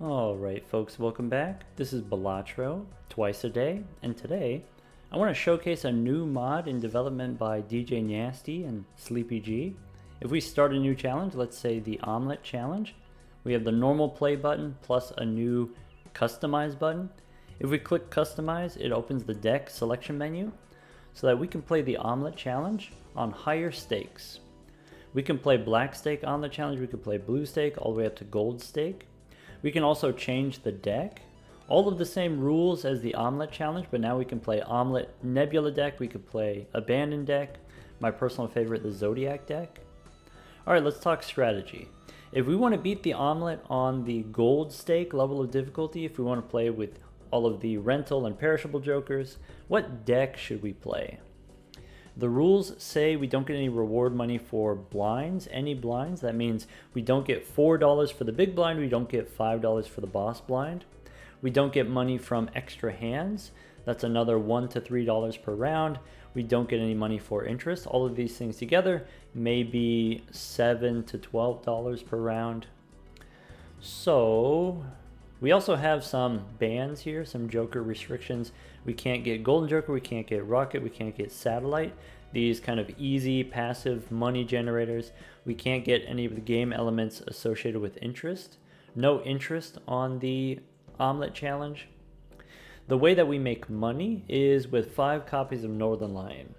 Alright folks, welcome back. This is Balatro, twice a day, and today I want to showcase a new mod in development by Djynasty and Sleepy G. If we start a new challenge, let's say the Omelette challenge, we have the normal play button plus a new customize button. If we click customize, it opens the deck selection menu so that we can play the Omelette challenge on higher stakes. We can play black stake on the challenge, we can play blue stake all the way up to gold stake. We can also change the deck. All of the same rules as the Omelette challenge, but now we can play Omelette Nebula deck, we could play Abandoned deck, my personal favorite, the Zodiac deck. Alright, let's talk strategy. If we want to beat the Omelette on the gold stake level of difficulty, if we want to play with all of the rental and perishable jokers, what deck should we play? The rules say we don't get any reward money for blinds, any blinds. That means we don't get $4 for the big blind, we don't get $5 for the boss blind. We don't get money from extra hands. That's another $1 to $3 per round. We don't get any money for interest. All of these things together may be $7 to $12 per round. So we also have some bans here, some joker restrictions. We can't get golden joker, we can't get rocket, we can't get satellite. These kind of easy passive money generators. We can't get any of the game elements associated with interest. No interest on the Omelette challenge. The way that we make money is with 5 copies of Northern Lion.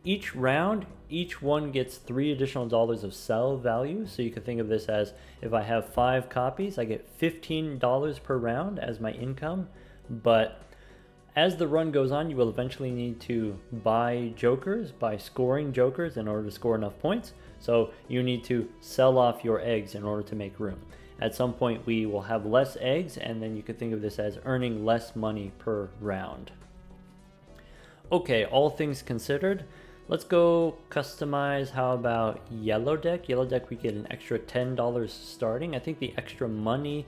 Each round, each one gets $3 additional of sell value. So you can think of this as, if I have 5 copies, I get $15 per round as my income. But as the run goes on, you will eventually need to buy jokers, buy scoring jokers in order to score enough points. So you need to sell off your eggs in order to make room. At some point we will have less eggs, and then you could think of this as earning less money per round. Okay, all things considered, let's go customize. How about yellow deck? Yellow deck, we get an extra $10 starting. I think the extra money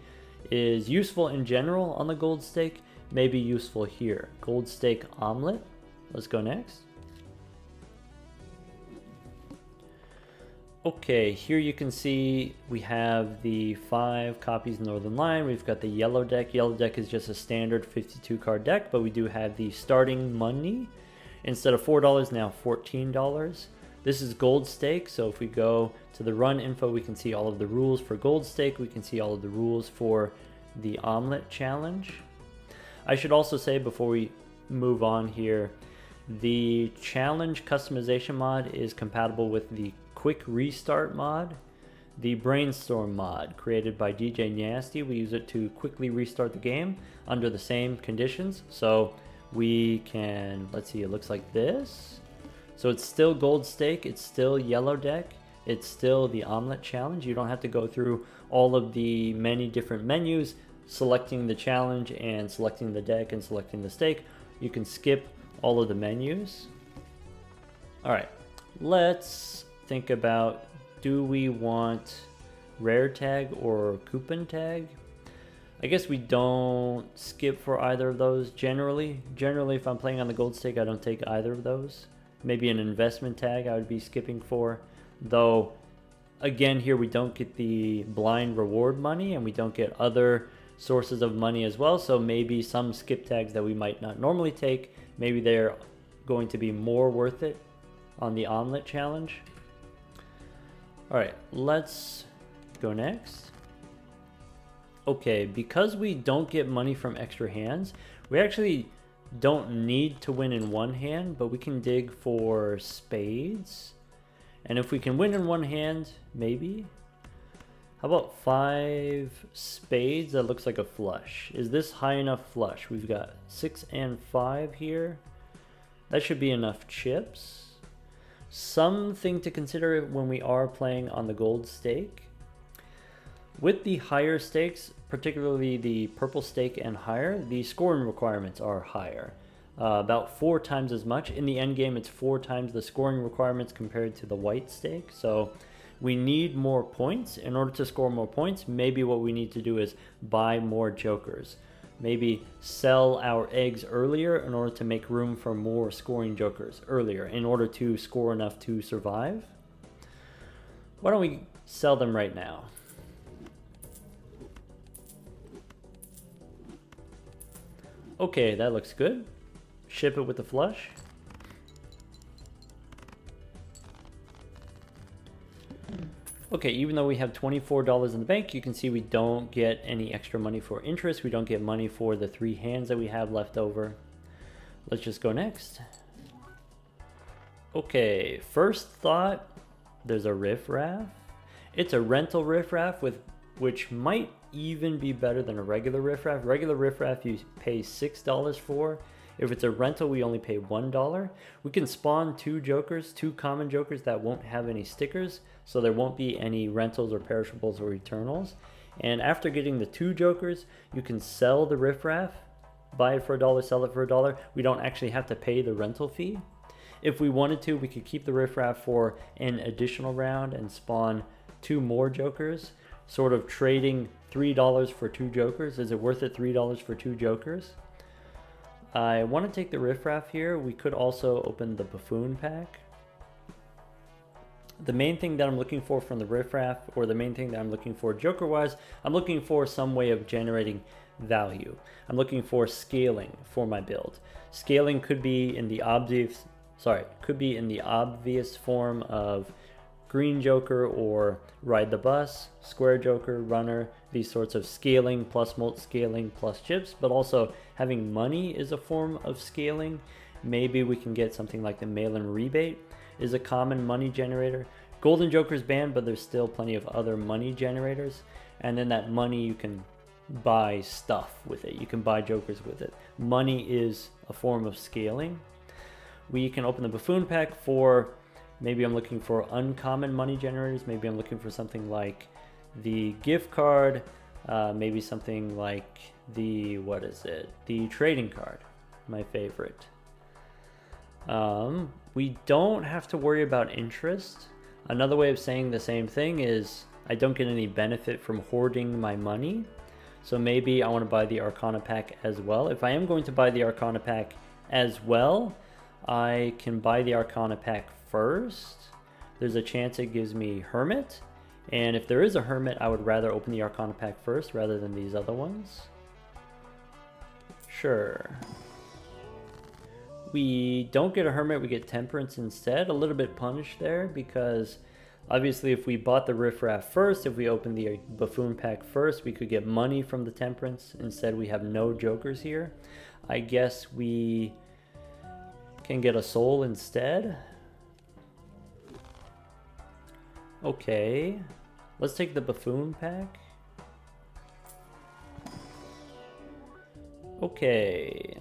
is useful in general on the gold stake, may be useful here. Gold stake Omelette. Let's go next. Okay, here you can see we have the 5 copies Northern Lion. We've got the yellow deck. Yellow deck is just a standard 52 card deck, but we do have the starting money. Instead of $4, now $14. This is gold stake, so if we go to the run info, we can see all of the rules for gold stake. We can see all of the rules for the Omelette challenge. I should also say before we move on here, the challenge customization mod is compatible with the quick restart mod, the brainstorm mod created by Djynasty. We use it to quickly restart the game under the same conditions. So we can, let's see, it looks like this. So it's still gold stake, it's still yellow deck, it's still the Omelette challenge. You don't have to go through all of the many different menus, selecting the challenge and selecting the deck and selecting the stake. You can skip all of the menus. Alright, let's think about, do we want rare tag or coupon tag? I guess we don't skip for either of those generally. Generally, if I'm playing on the gold stake, I don't take either of those. Maybe an investment tag I would be skipping for. Though, again, here we don't get the blind reward money and we don't get other sources of money as well. So maybe some skip tags that we might not normally take, maybe they're going to be more worth it on the Omelette challenge. Alright, let's go next. Okay, because we don't get money from extra hands, we actually don't need to win in one hand, but we can dig for spades. And if we can win in one hand, maybe. How about 5 spades? That looks like a flush. Is this high enough flush? We've got 6 and 5 here. That should be enough chips. Something to consider when we are playing on the gold stake. With the higher stakes, particularly the purple stake and higher, the scoring requirements are higher. About 4 times as much. In the end game, it's 4 times the scoring requirements compared to the white stake. So we need more points. In order to score more points, maybe what we need to do is buy more jokers. Maybe sell our eggs earlier in order to make room for more scoring jokers earlier in order to score enough to survive. Why don't we sell them right now? Okay, that looks good. Ship it with the flush. Okay, even though we have $24 in the bank, you can see we don't get any extra money for interest. We don't get money for the 3 hands that we have left over. Let's just go next. Okay, first thought, there's a riffraff. It's a rental riffraff which might even be better than a regular riffraff. Regular riffraff you pay $6 for. If it's a rental, we only pay $1. We can spawn 2 jokers, 2 common jokers that won't have any stickers, so there won't be any rentals or perishables or eternals. And after getting the 2 jokers, you can sell the riffraff, buy it for $1, sell it for $1. We don't actually have to pay the rental fee. If we wanted to, we could keep the riffraff for an additional round and spawn 2 more jokers, sort of trading $3 for 2 jokers. Is it worth it, $3 for 2 jokers? I want to take the riffraff here. We could also open the buffoon pack. The main thing that I'm looking for from the riffraff, or the main thing that I'm looking for joker wise, I'm looking for some way of generating value. I'm looking for scaling for my build. Scaling could be in the obvious form of green joker or ride the bus, square joker, runner, these sorts of scaling plus molt scaling plus chips, but also having money is a form of scaling. Maybe we can get something like the mail-in rebate is a common money generator. Golden joker's banned, but there's still plenty of other money generators. And then that money, you can buy stuff with it. You can buy jokers with it. Money is a form of scaling. We can open the buffoon pack for, maybe I'm looking for uncommon money generators. Maybe I'm looking for something like the gift card, maybe something like the, the trading card, my favorite. We don't have to worry about interest. Another way of saying the same thing is I don't get any benefit from hoarding my money. So maybe I want to buy the Arcana pack as well. If I am going to buy the Arcana pack as well, I can buy the Arcana pack first. There's a chance it gives me Hermit. And if there is a Hermit, I would rather open the Arcana pack first rather than these other ones. Sure. We don't get a Hermit, we get Temperance instead. A little bit punished there because obviously if we bought the riffraff first, if we opened the buffoon pack first, we could get money from the Temperance. Instead we have no jokers here. I guess we can get a soul instead. Okay, let's take the buffoon pack. Okay,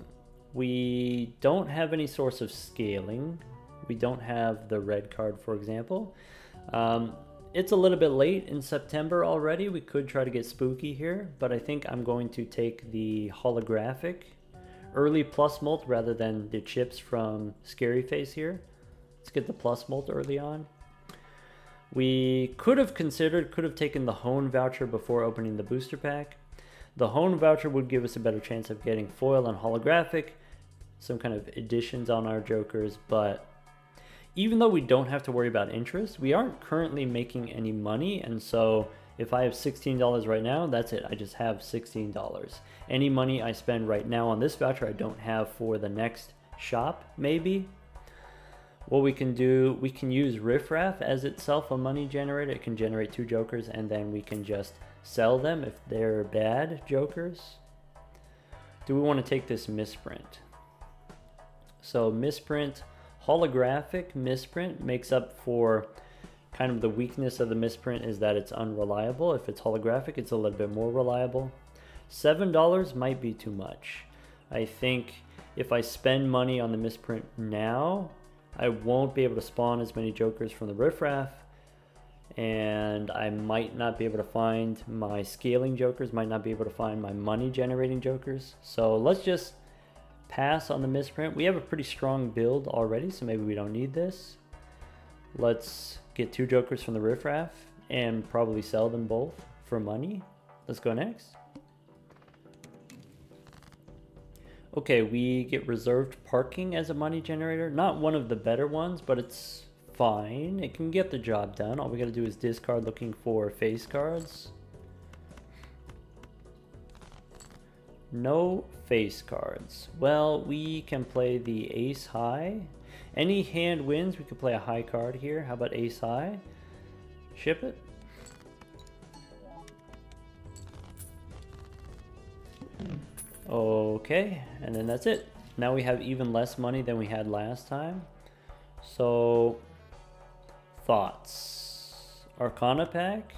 we don't have any source of scaling. We don't have the red card, for example. It's a little bit late in September already. We could try to get spooky here, but I think I'm going to take the holographic early plus molt rather than the chips from Scary Face here. Let's get the plus molt early on. We could have taken the Hone voucher before opening the booster pack. The Hone voucher would give us a better chance of getting foil and holographic, some kind of additions on our jokers, but even though we don't have to worry about interest, we aren't currently making any money, and so if I have $16 right now, that's it. I just have $16. Any money I spend right now on this voucher, I don't have for the next shop, maybe. What we can do, we can use riffraff as itself a money generator. It can generate 2 jokers, and then we can just sell them if they're bad jokers. Do we want to take this misprint? So misprint, holographic misprint makes up for kind of the weakness of the misprint is that it's unreliable. If it's holographic, it's a little bit more reliable. $7 might be too much. I think if I spend money on the misprint now, I won't be able to spawn as many jokers from the riffraff, and I might not be able to find my scaling jokers, might not be able to find my money generating jokers. So let's just pass on the misprint. We have a pretty strong build already, so maybe we don't need this. Let's get 2 jokers from the riffraff and probably sell them both for money. Let's go next. Okay, we get reserved parking as a money generator. Not one of the better ones, but it's fine. It can get the job done. All we gotta do is discard looking for face cards. No face cards. Well, we can play the ace high. Any hand wins, we could play a high card here. How about ace high? Ship it. Okay, and then that's it. Now we have even less money than we had last time. So, thoughts. Arcana pack?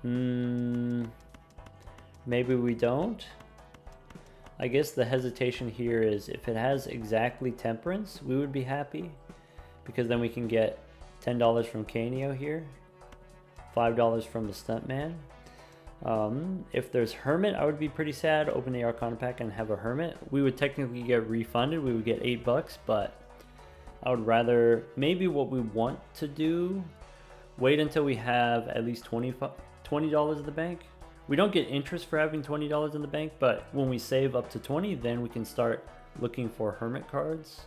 Maybe we don't. I guess the hesitation here is if it has exactly temperance, we would be happy. Because then we can get $10 from Canio here. $5 from the Stuntman. If there's Hermit, I would be pretty sad. Open the Arcana pack and have a Hermit. We would technically get refunded. We would get $8, but I would rather, maybe what we want to do, wait until we have at least $20 in the bank. We don't get interest for having $20 in the bank, but when we save up to 20, then we can start looking for Hermit cards.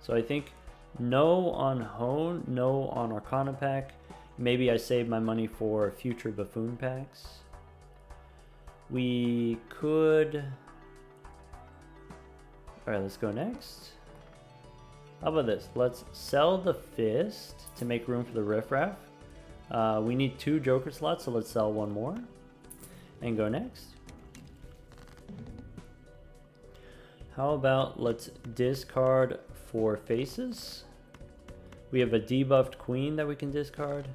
So I think no on Hone, no on Arcana pack. Maybe I save my money for future Buffoon packs. We could... Alright, let's go next. How about this? Let's sell the Fist to make room for the Riffraff. We need 2 Joker slots, so let's sell 1 more. And go next. How about let's discard 4 faces. We have a debuffed Queen that we can discard.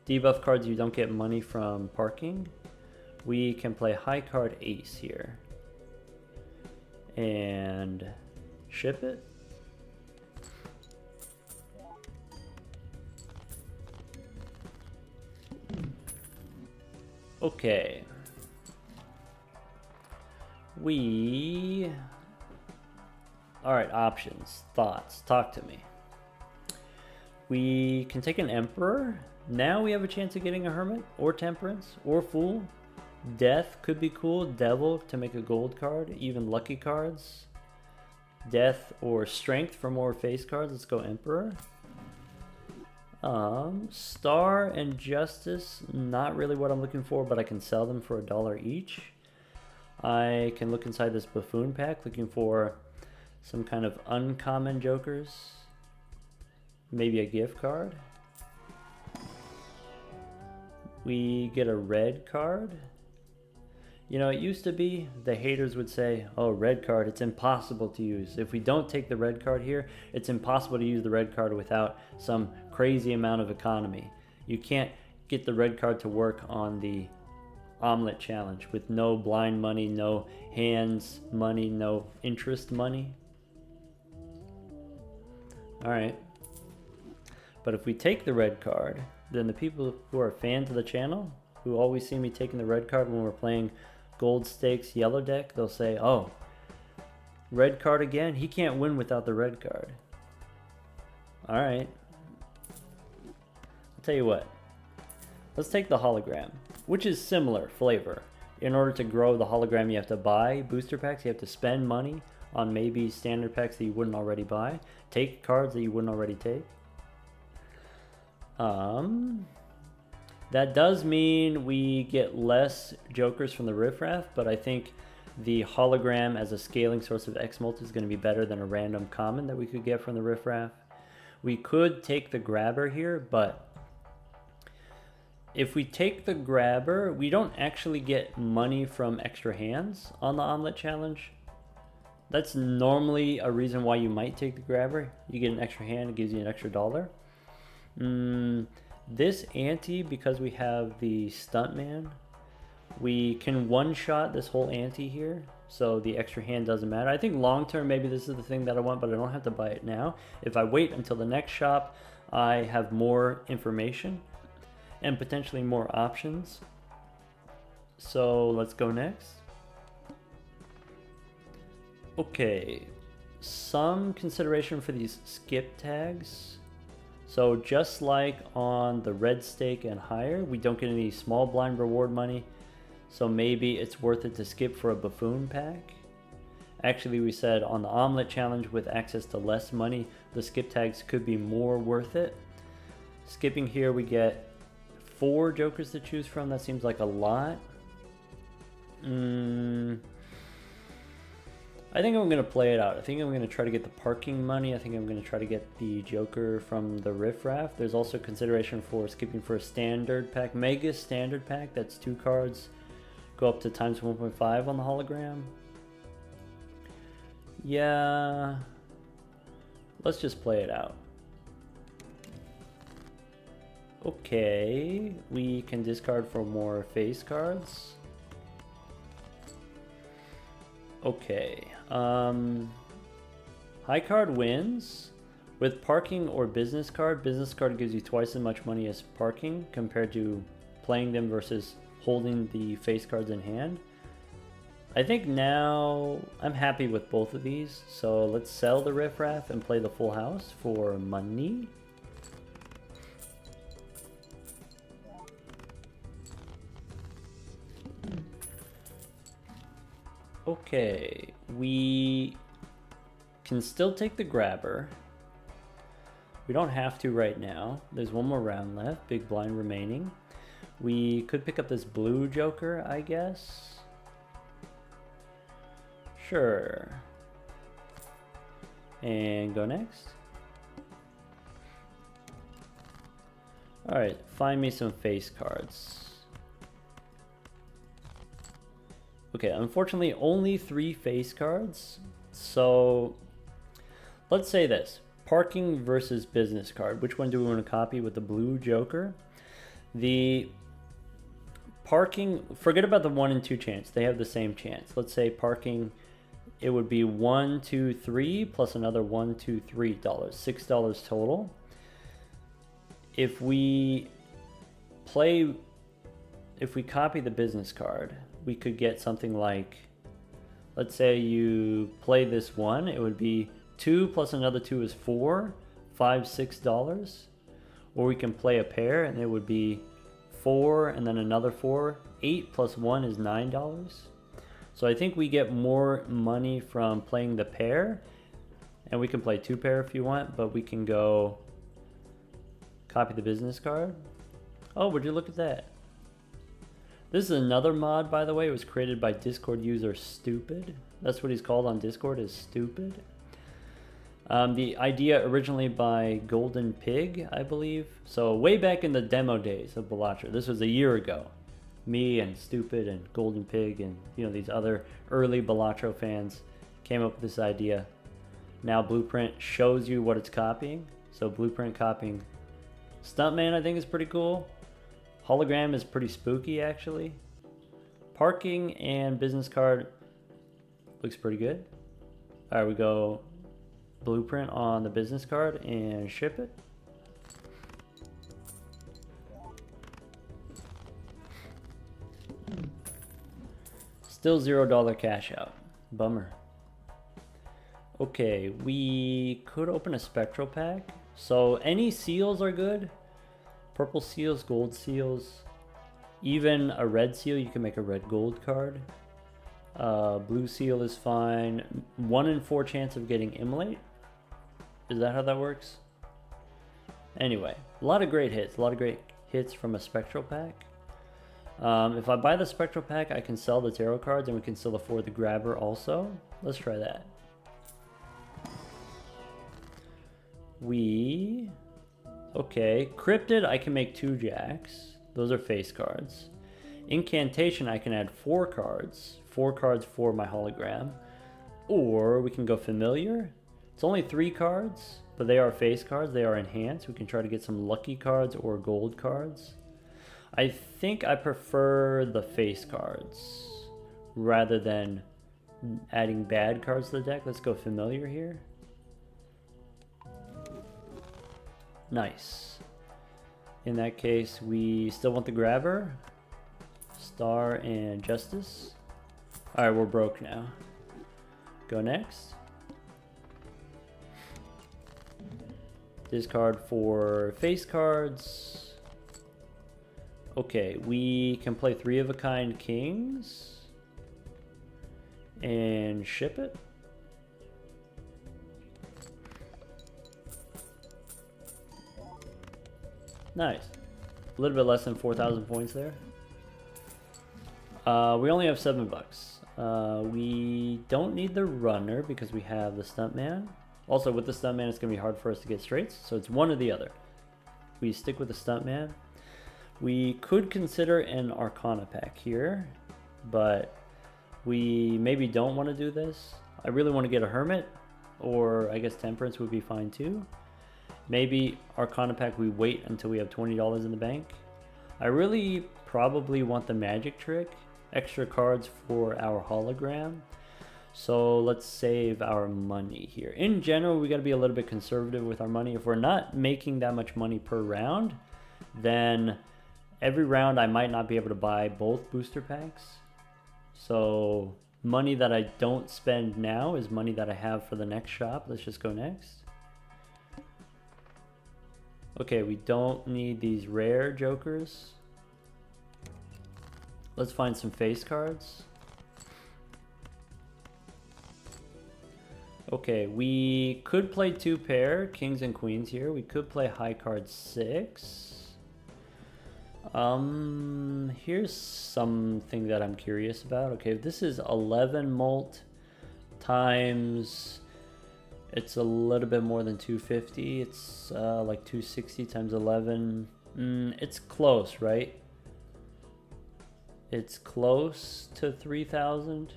Debuff cards, you don't get money from parking. We can play high card Ace here. And ship it. Okay. Alright, options, thoughts, talk to me. We can take an Emperor. Now we have a chance of getting a Hermit, or Temperance, or Fool. Death could be cool. Devil to make a gold card, even lucky cards. Death or Strength for more face cards. Let's go Emperor. Star and Justice, not really what I'm looking for, but I can sell them for $1 each. I can look inside this Buffoon pack looking for some kind of uncommon jokers. Maybe a gift card. We get a red card. You know, it used to be the haters would say, oh, red card, it's impossible to use. If we don't take the red card here, it's impossible to use the red card without some crazy amount of economy. You can't get the red card to work on the Omelette challenge with no blind money, no hands money, no interest money. Alright. But if we take the red card, then the people who are fans of the channel, who always see me taking the red card when we're playing Gold Stakes Yellow Deck, they'll say, oh, red card again? He can't win without the red card. Alright. I'll tell you what. Let's take the hologram, which is similar flavor. In order to grow the hologram, you have to buy booster packs. You have to spend money on maybe standard packs that you wouldn't already buy. Take cards that you wouldn't already take. That does mean we get less jokers from the Riffraff, but I think the hologram as a scaling source of X-Multi is going to be better than a random common that we could get from the Riffraff. We could take the grabber here, but if we take the grabber, we don't actually get money from extra hands on the Omelette challenge. That's normally a reason why you might take the grabber. You get an extra hand, it gives you an extra $1. This ante, because we have the Stuntman, we can one-shot this whole ante here, so the extra hand doesn't matter. I think long-term, maybe this is the thing that I want, but I don't have to buy it now. If I wait until the next shop, I have more information and potentially more options. So let's go next. Okay, some consideration for these skip tags. So just like on the red stake and higher, we don't get any small blind reward money. So maybe it's worth it to skip for a Buffoon pack. Actually, we said on the Omelette challenge with access to less money, the skip tags could be more worth it. Skipping here, we get 4 jokers to choose from. That seems like a lot. I think I'm going to play it out. I think I'm going to try to get the parking money. I think I'm going to try to get the Joker from the Riff Raff. There's also consideration for skipping for a standard pack. Mega standard pack, that's 2 cards. Go up to times 1.5 on the hologram. Yeah. Let's just play it out. Okay. We can discard for more face cards. Okay. High card wins. With parking or business card gives you twice as much money as parking compared to playing them versus holding the face cards in hand. I think now I'm happy with both of these, so let's sell the Riff Raff and play the full house for money. Okay, we can still take the grabber. We don't have to right now. There's one more round left, big blind remaining. We could pick up this blue Joker, I guess. Sure. And go next. Alright, find me some face cards. Okay, unfortunately only 3 face cards. So let's say this. Parking versus business card. Which one do we want to copy with the blue Joker? The parking, forget about the 1 and 2 chance. They have the same chance. Let's say parking, it would be 1, 2, 3 plus another 1, 2, $3. $6 total. If we copy the business card, we could get something like, let's say you play this one, it would be 2 plus another 2 is 4, $6. Or we can play a pair and it would be 4 and then another 4, 8 plus 1 is $9. So I think we get more money from playing the pair, and we can play 2 pair if you want, but we can go copy the business card. Oh, would you look at that? This is another mod, by the way. It was created by Discord user Stupid. That's what he's called on Discord, is Stupid. The idea originally by Golden Pig, I believe. So way back in the demo days of Balatro. This was a year ago. Me and Stupid and Golden Pig and these other early Balatro fans came up with this idea. Now Blueprint shows you what it's copying. So Blueprint copying Stuntman, I think, is pretty cool. Hologram is pretty spooky, actually. Parking and business card looks pretty good. All right, we go Blueprint on the business card and ship it. Still $0 cash out. Bummer. Okay, we could open a spectral pack. So any seals are good. Purple seals, gold seals, even a red seal. You can make a red gold card. Blue seal is fine. 1 in 4 chance of getting Omelette. Is that how that works? Anyway, a lot of great hits. A lot of great hits from a spectral pack. If I buy the spectral pack, I can sell the tarot cards and we can still afford the grabber also. Let's try that. Okay, Cryptid, I can make 2 jacks. Those are face cards. Incantation, I can add 4 cards. 4 cards for my hologram. Or we can go Familiar. It's only 3 cards, but they are face cards. They are enhanced. We can try to get some lucky cards or gold cards. I think I prefer the face cards rather than adding bad cards to the deck. Let's go Familiar here. Nice. In that case, we still want the grabber. Star and Justice. Alright, we're broke now. Go next. Discard for face cards. Okay, we can play 3 of a kind kings. And ship it. Nice. A little bit less than 4,000 points there. We only have $7. We don't need the runner because we have the stuntman. Also, with the stuntman, it's going to be hard for us to get straights, so it's one or the other. We stick with the stuntman. We could consider an Arcana pack here, but we maybe don't want to do this. I really want to get a Hermit, or I guess Temperance would be fine too. Maybe Arcana pack, we wait until we have $20 in the bank. I really probably want the magic trick, extra cards for our hologram. So let's save our money here. In general, we got to be a little bit conservative with our money. If we're not making that much money per round, then every round I might not be able to buy both booster packs. So money that I don't spend now is money that I have for the next shop. Let's just go next. Okay, we don't need these rare jokers. Let's find some face cards. Okay, we could play 2 pair, kings and queens here. We could play high card 6. Here's something that I'm curious about. Okay, this is 11 mult times, it's a little bit more than 250. It's like 260 times 11. It's close, right? It's close to 3,000,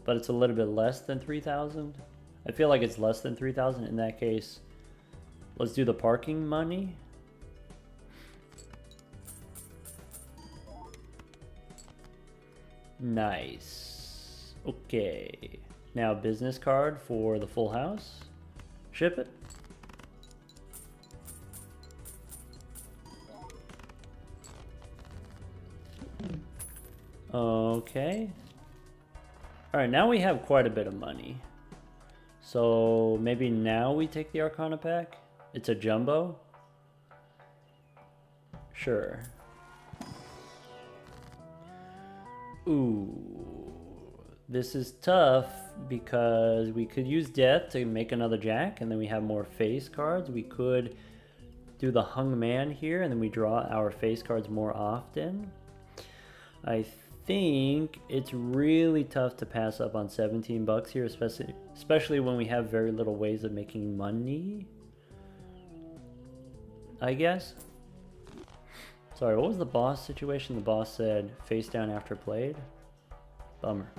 but it's a little bit less than 3,000. I feel like it's less than 3,000. In that case, let's do the parking money. Nice. Okay. Now business card for the full house. Ship it. Okay. Alright, now we have quite a bit of money. So maybe now we take the Arcana pack. It's a jumbo. Sure. Ooh. This is tough because we could use death to make another jack and then we have more face cards. We could do the hung man here and then we draw our face cards more often. I think it's really tough to pass up on 17 bucks here, especially when we have very little ways of making money, I guess. Sorry, what was the boss situation? The boss said face down after played. Bummer.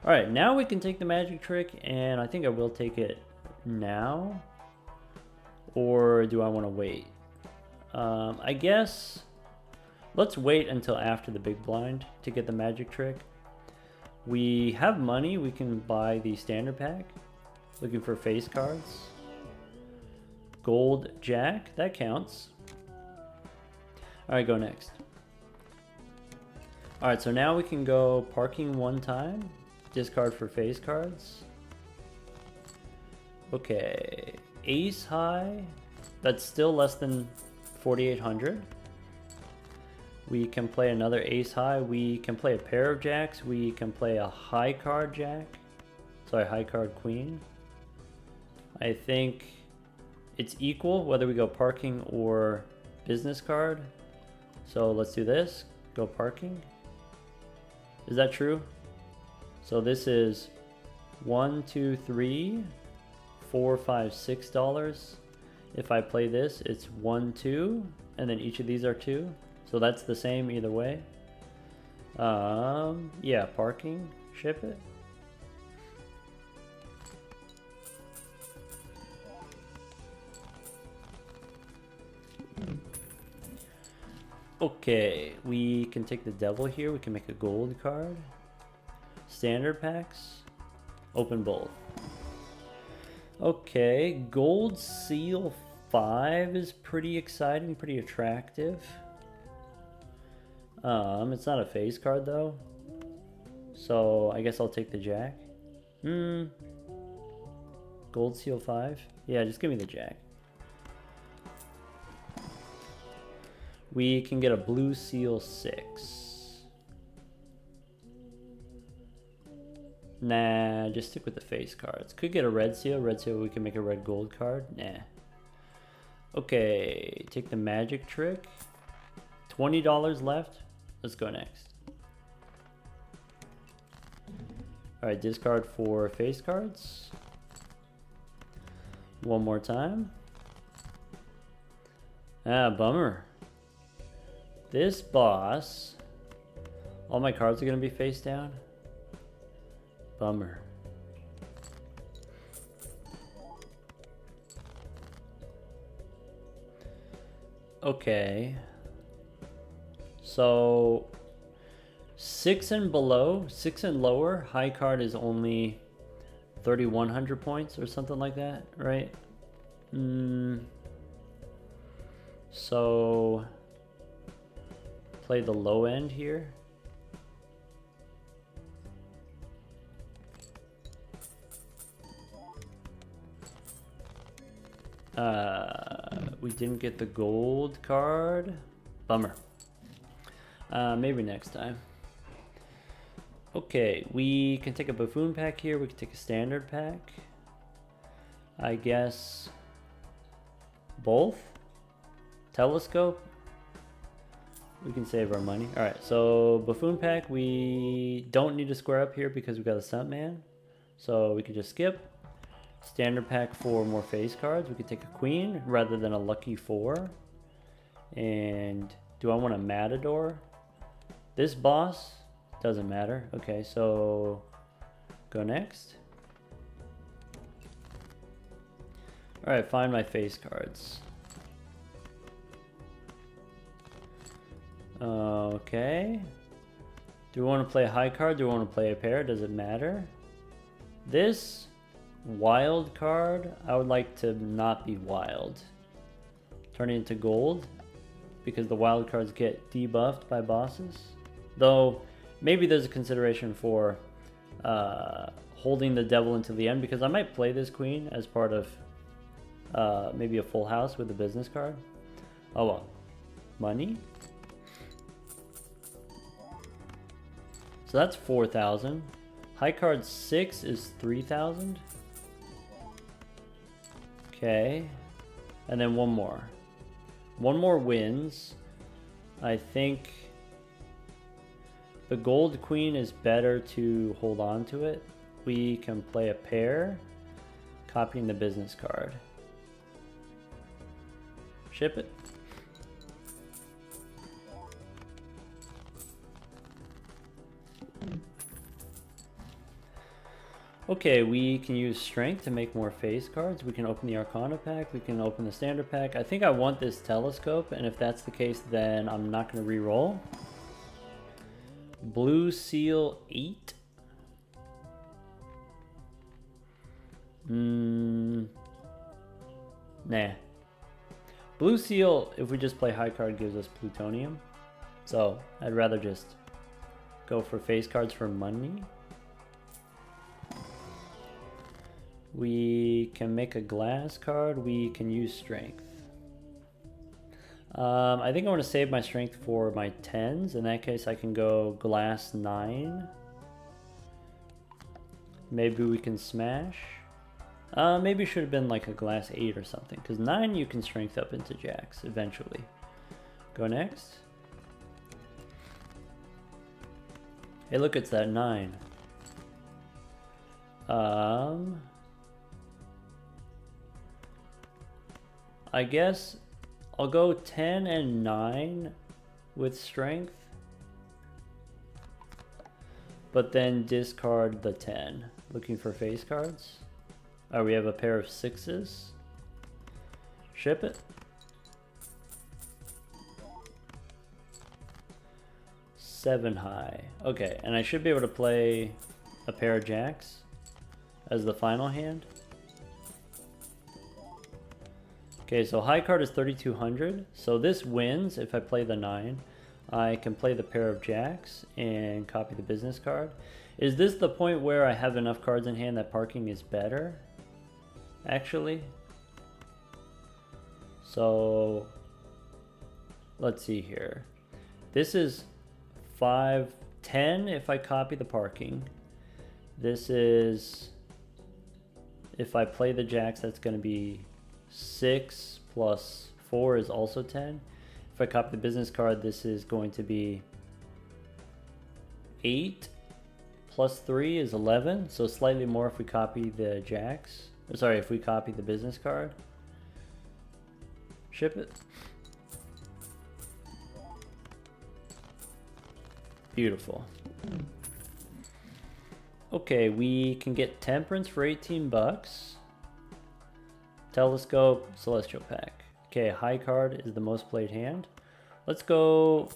Alright, now we can take the magic trick, and I think I will take it now. Or do I want to wait? I guess let's wait until after the big blind to get the magic trick. We have money, we can buy the standard pack. Looking for face cards. Gold jack, that counts. Alright, go next. Alright, so now we can go parking one time. Discard for face cards. Okay, ace high. That's still less than 4,800. We can play another ace high. We can play a pair of jacks. We can play a high card jack. Sorry, high card queen. I think it's equal whether we go parking or business card. So let's do this. Go parking. Is that true? So this is $1, $2, $3, $4, $5, $6. If I play this, it's 1, 2, and then each of these are 2. So that's the same either way. Yeah, parking, ship it. Okay, we can take the devil here. We can make a gold card. Standard packs. Open both. Okay, gold seal 5 is pretty exciting, pretty attractive. It's not a face card though. So I guess I'll take the jack. Gold seal 5? Yeah, just give me the jack. We can get a blue seal 6. Nah, just stick with the face cards. Could get a red seal. Red seal, we can make a red gold card. Nah. Okay, take the magic trick. $20 left. Let's go next. Alright, discard for face cards. One more time. Ah, bummer. This boss, all my cards are going to be face down. Bummer. Okay. So 6 and below, 6 and lower, high card is only 3,100 points or something like that, right? So play the low end here. We didn't get the gold card. Bummer. Maybe next time. Okay, we can take a buffoon pack here. We can take a standard pack. I guess both. Telescope. We can save our money. All right, so buffoon pack. We don't need to square up here because we got a stuntman, so we can just skip. Standard pack for more face cards. We could take a queen rather than a lucky 4. And do I want a matador? This boss doesn't matter. Okay, so go next. All right, find my face cards. Okay. Do we want to play a high card? Do we want to play a pair? Does it matter? This wild card, I would like to not be wild. Turn it into gold because the wild cards get debuffed by bosses. Though maybe there's a consideration for holding the devil until the end, because I might play this queen as part of maybe a full house with a business card. Oh well. Money. So that's 4,000. High card 6 is 3,000. Okay. And then one more. One more wins. I think the gold queen is better to hold on to it. We can play a pair, copying the business card. Ship it. Okay, we can use strength to make more face cards. We can open the Arcana pack. We can open the standard pack. I think I want this telescope, and if that's the case, then I'm not going to re-roll. Blue seal 8. Nah. Blue seal, if we just play high card, gives us plutonium. So I'd rather just go for face cards for money. We can make a glass card. We can use strength. I think I want to save my strength for my 10s. In that case, I can go glass 9. Maybe we can smash. Maybe it should have been like a glass 8 or something, because 9 you can strength up into jacks eventually. Go next. Hey, look, it's that 9. I guess I'll go 10 and 9 with strength, but then discard the 10. Looking for face cards. Oh, we have a pair of 6s. Ship it. 7 high. Okay, and I should be able to play a pair of jacks as the final hand. Okay, so high card is 3,200. So this wins if I play the 9. I can play the pair of jacks and copy the business card. Is this the point where I have enough cards in hand that parking is better? Actually. So let's see here. This is 5, 10 if I copy the parking. This is, if I play the jacks, that's going to be 6 plus 4 is also 10. If I copy the business card, this is going to be 8 plus 3 is 11, so slightly more if we copy the jacks. Sorry, if we copy the business card. Ship it. Beautiful. Okay, we can get Temperance for 18 bucks. Telescope, Celestial Pack. Okay, high card is the most played hand. Let's go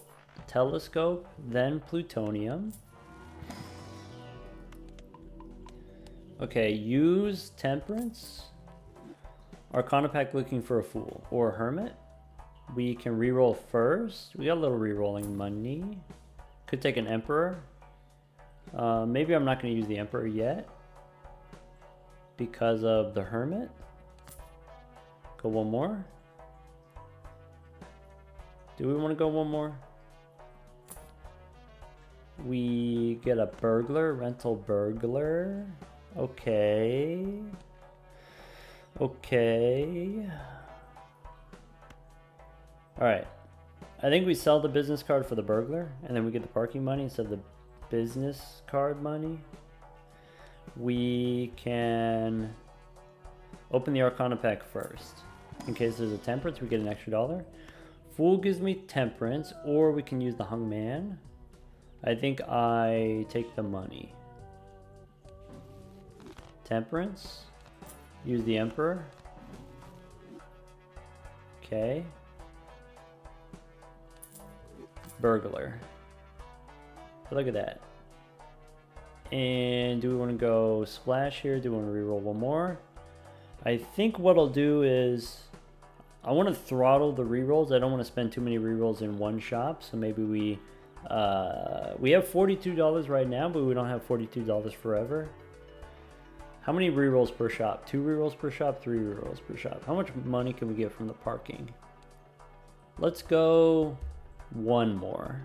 Telescope, then Plutonium. Okay, use Temperance. Arcana Pack looking for a Fool or a Hermit. We can reroll first. We got a little rerolling money. Could take an Emperor. Maybe I'm not going to use the Emperor yet because of the Hermit. Go one more. Do we want to go one more? We get a Burglar, Rental Burglar. Okay. Okay. Alright. I think we sell the business card for the Burglar, and then we get the parking money instead of the business card money. We can open the Arcana Pack first. In case there's a Temperance, we get an extra $1. Fool gives me Temperance, or we can use the Hung Man. I think I take the money. Temperance. Use the Emperor. Okay. Burglar. Look at that. And do we want to go splash here? Do we want to reroll one more? I think what I'll do is I want to throttle the rerolls. I don't want to spend too many rerolls in one shop. So maybe we have $42 right now, but we don't have $42 forever. How many rerolls per shop? 2 rerolls per shop, 3 rerolls per shop. How much money can we get from the parking? Let's go one more.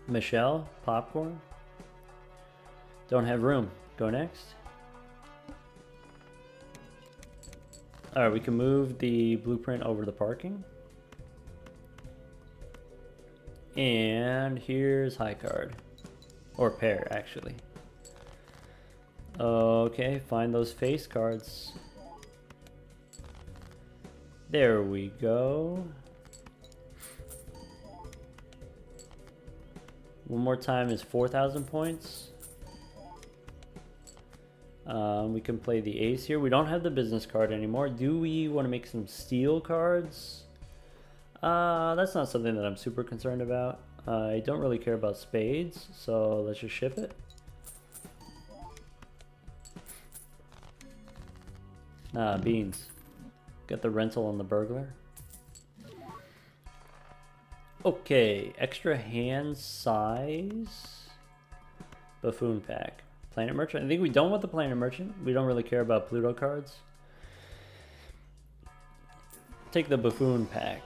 Michelle, popcorn. Don't have room. Go next. All right, we can move the blueprint over the parking. And here's high card. Or pair, actually. Okay, find those face cards. There we go. One more time is 4,000 points. We can play the ace here. We don't have the business card anymore. Do we want to make some steel cards? That's not something that I'm super concerned about. I don't really care about spades, so let's just ship it. Beans. Get the rental on the Burglar. Okay, extra hand size. Buffoon Pack. Planet Merchant. I think we don't want the Planet Merchant. We don't really care about Pluto cards. Take the Buffoon Pack.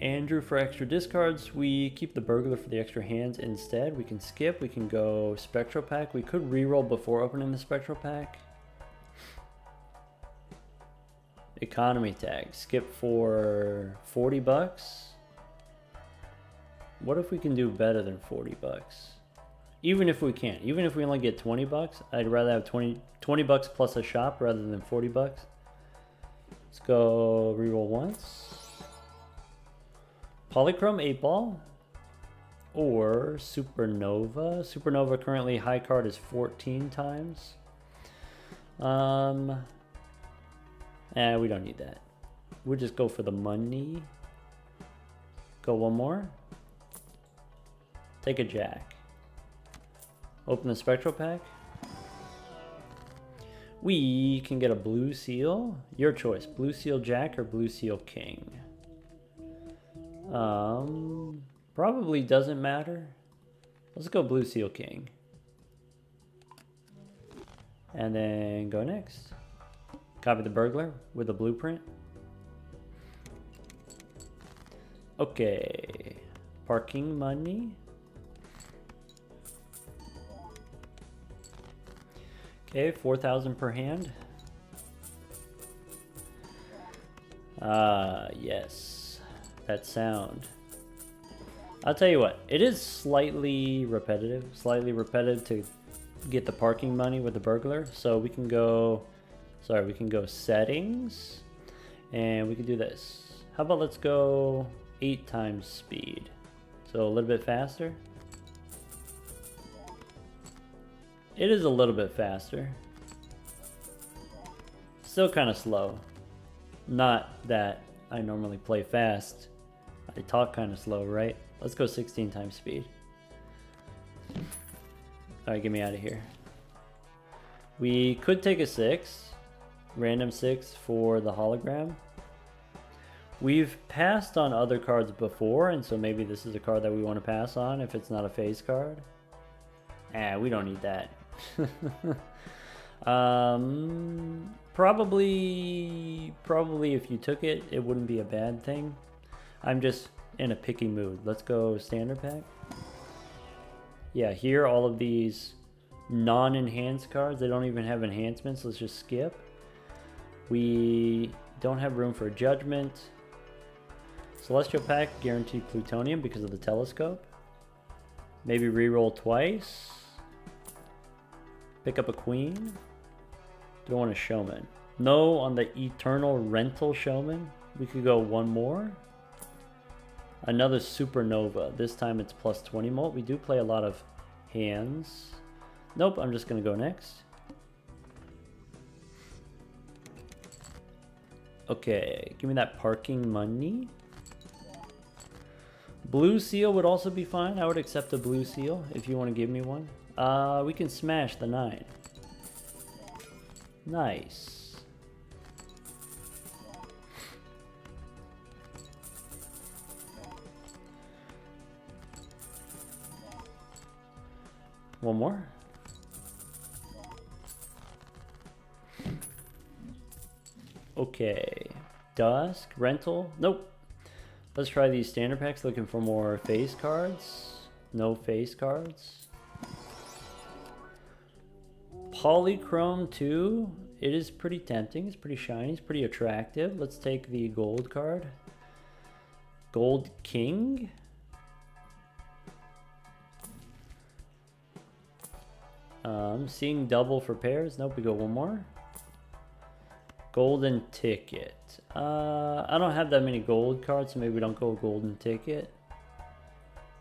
Andrew for extra discards. We keep the Burglar for the extra hands instead. We can skip. We can go Spectral Pack. We could reroll before opening the Spectral Pack. Economy tag. Skip for 40 bucks. What if we can do better than 40 bucks? Even if we can't. Even if we only get 20 bucks, I'd rather have 20 bucks plus a shop rather than 40 bucks. Let's go reroll once. Polychrome 8-ball or Supernova. Supernova currently high card is 14 times. We don't need that. We'll just go for the money. Go one more. Take a jack. Open the Spectral Pack. We can get a Blue Seal. Your choice. Blue Seal Jack or Blue Seal King. Probably doesn't matter. Let's go Blue Seal King. And then go next. Copy the Burglar with a blueprint. Okay. Parking money. Okay, 4,000 per hand. Yes. That sound. I'll tell you what, it is slightly repetitive to get the parking money with the burglar. So we can go, sorry, we can go settings and we can do this. How about let's go 8 times speed. So a little bit faster. It is a little bit faster. Still kind of slow. Not that I normally play fast. I talk kind of slow, right? Let's go 16 times speed. Alright, get me out of here. We could take a 6. Random 6 for the hologram. We've passed on other cards before, and so maybe this is a card that we want to pass on if it's not a phase card. We don't need that. Probably if you took it, it wouldn't be a bad thing. I'm just in a picky mood. Let's go standard pack. Yeah, here all of these non-enhanced cards, they don't even have enhancements. Let's just skip. We don't have room for judgment. Celestial pack, guaranteed plutonium because of the telescope. Maybe reroll twice. Pick up a queen. Don't want a showman. No on the eternal rental showman. We could go one more. Another supernova. This time it's plus 20 molt. We do play a lot of hands. Nope, I'm just going to go next. Okay, give me that parking money. Blue seal would also be fine. I would accept a blue seal if you want to give me one. We can smash the 9. Nice. One more. Okay. Dusk, rental. Nope. Let's try these standard packs, looking for more face cards. No face cards. Polychrome 2. It is pretty tempting. It's pretty shiny. It's pretty attractive. Let's take the gold card. Gold King. Seeing double for pairs. Nope, we go one more. Golden ticket. I don't have that many gold cards, so maybe we don't go golden ticket.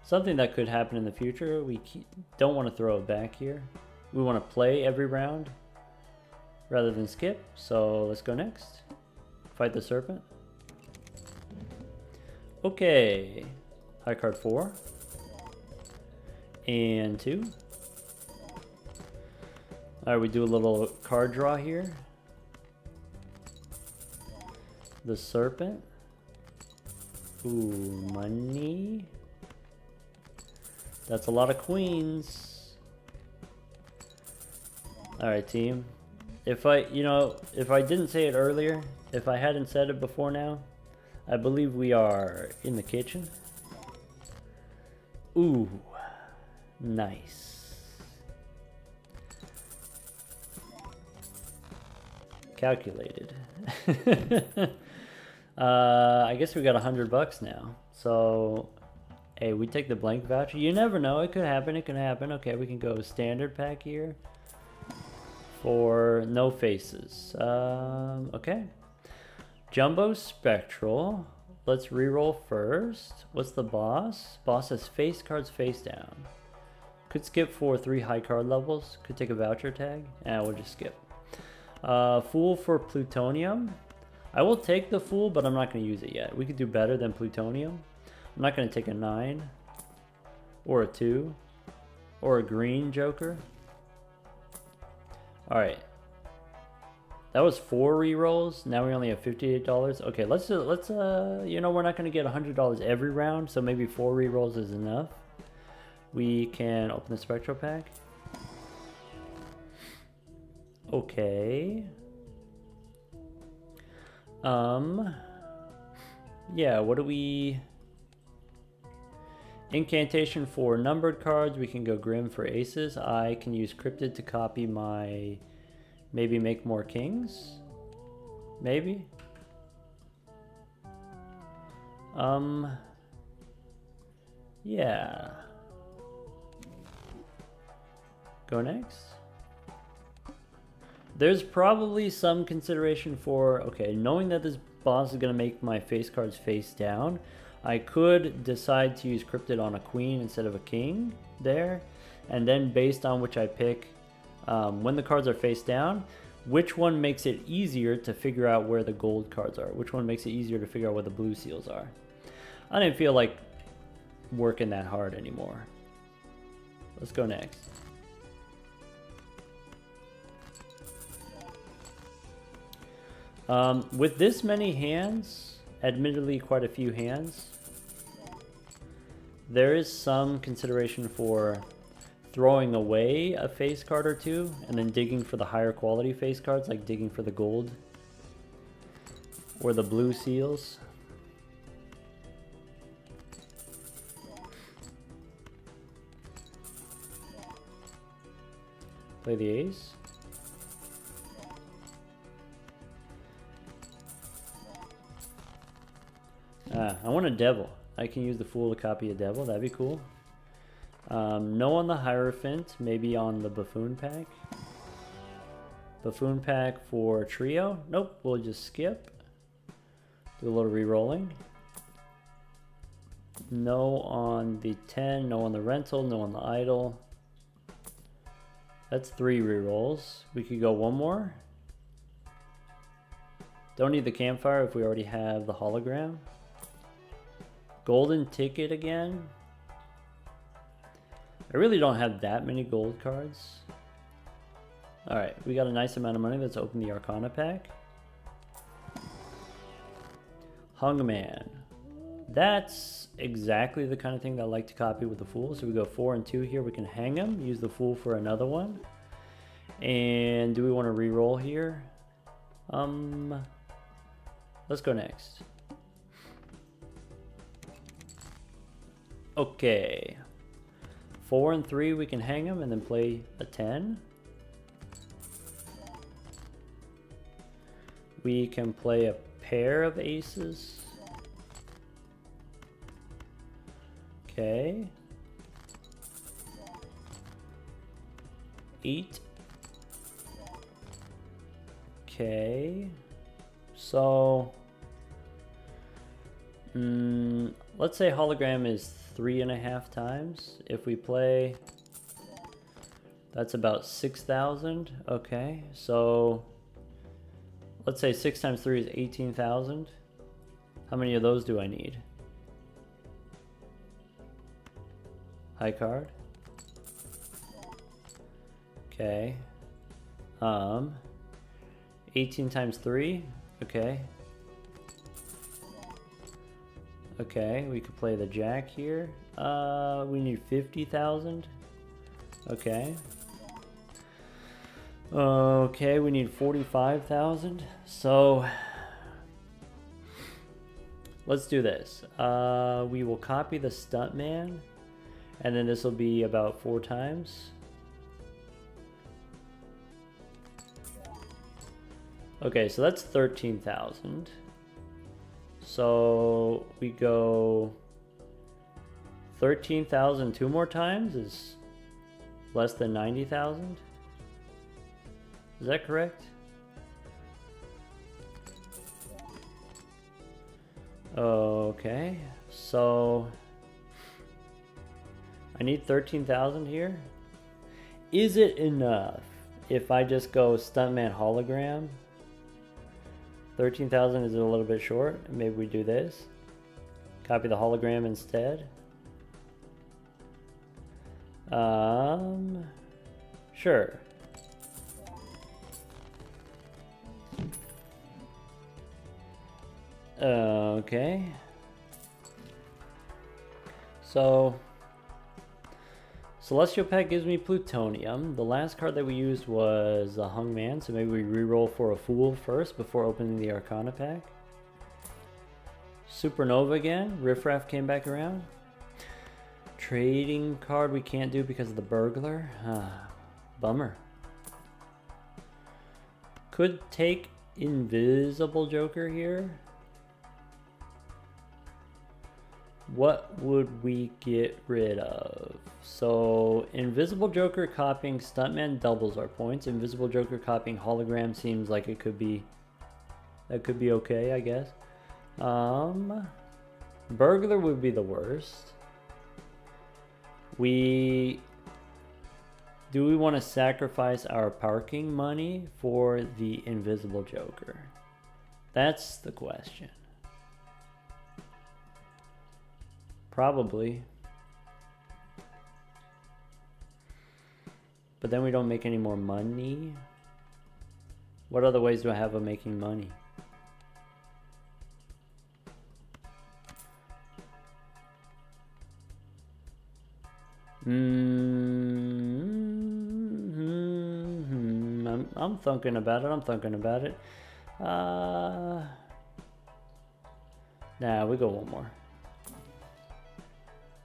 Something that could happen in the future. We don't want to throw it back here. We want to play every round rather than skip. So let's go next. Fight the serpent. Okay. High card 4. And 2. Alright, we do a little card draw here. The serpent. Ooh, money. That's a lot of queens. Alright, team. If I didn't say it earlier, if I hadn't said it before now, I believe we are in the kitchen. Ooh, nice. Calculated. I guess we got $100 now. So, hey, we take the blank voucher. You never know. It could happen. It could happen. Okay, we can go standard pack here for no faces. Okay. Jumbo Spectral. Let's reroll first. What's the boss? Boss has face cards face down. Could skip for 3 high card levels. Could take a voucher tag. We'll just skip. Fool for plutonium. I will take the fool, but I'm not going to use it yet. We could do better than plutonium. I'm not going to take a 9 or a 2 or a green joker. All right. That was 4 rerolls. Now we only have $58. Okay, let's you know, we're not going to get $100 every round, so maybe 4 rerolls is enough. We can open the spectral pack. Okay. Yeah, what do we... Incantation for numbered cards. We can go Grim for aces. I can use Cryptid to copy my... Maybe make more kings? Maybe? Yeah. Go next. There's probably some consideration for, okay, knowing that this boss is going to make my face cards face down, I could decide to use Cryptid on a queen instead of a king there. And then based on which I pick, when the cards are face down, which one makes it easier to figure out where the gold cards are? Which one makes it easier to figure out where the blue seals are? I didn't feel like working that hard anymore. Let's go next. With this many hands, admittedly quite a few hands, there is some consideration for throwing away a face card or two and then digging for the higher quality face cards, like digging for the gold or the blue seals. Play the ace. I want a devil. I can use the fool to copy a devil. That'd be cool. No on the Hierophant. Maybe on the Buffoon pack. Buffoon pack for trio. Nope. We'll just skip. Do a little re-rolling. No on the 10. No on the rental. No on the idol. That's 3 re-rolls. We could go one more. Don't need the campfire if we already have the hologram. Golden ticket again. I really don't have that many gold cards. Alright, we got a nice amount of money. Let's open the Arcana pack. Hungman. That's exactly the kind of thing that I like to copy with the Fool. So we go 4 and 2 here. We can hang him. Use the Fool for another one. And do we want to re-roll here? Let's go next. Okay. 4 and 3 we can hang him and then play a 10. We can play a pair of aces. Okay. 8. Okay. So let's say hologram is 3.5 times. If we play, that's about 6,000. Okay, so let's say 6 times 3 is 18,000. How many of those do I need? High card. Okay. 18 times 3. Okay. Okay, we could play the jack here. We need 50,000. Okay. Okay, we need 45,000. So let's do this. We will copy the stuntman, and then this will be about 4 times. Okay, so that's 13,000. So we go 13,000 2 more times is less than 90,000. Is that correct? Okay, so I need 13,000 here. Is it enough if I just go stuntman hologram? 13,000 is a little bit short. Maybe we do this. Copy the hologram instead. Sure. Okay. So Celestial Pack gives me plutonium. The last card that we used was a Hungman, so maybe we re-roll for a Fool first before opening the Arcana pack. Supernova again. Riffraff came back around. Trading card we can't do because of the burglar. Bummer. Could take Invisible Joker here. What would we get rid of? So Invisible Joker copying Stuntman doubles our points. Invisible Joker copying Hologram seems like it could be, that could be okay, I guess. Burglar would be the worst. Do we want to sacrifice our parking money for the Invisible Joker? That's the question. Probably. But then we don't make any more money. What other ways do I have of making money? I'm thinking about it. Nah, we go one more.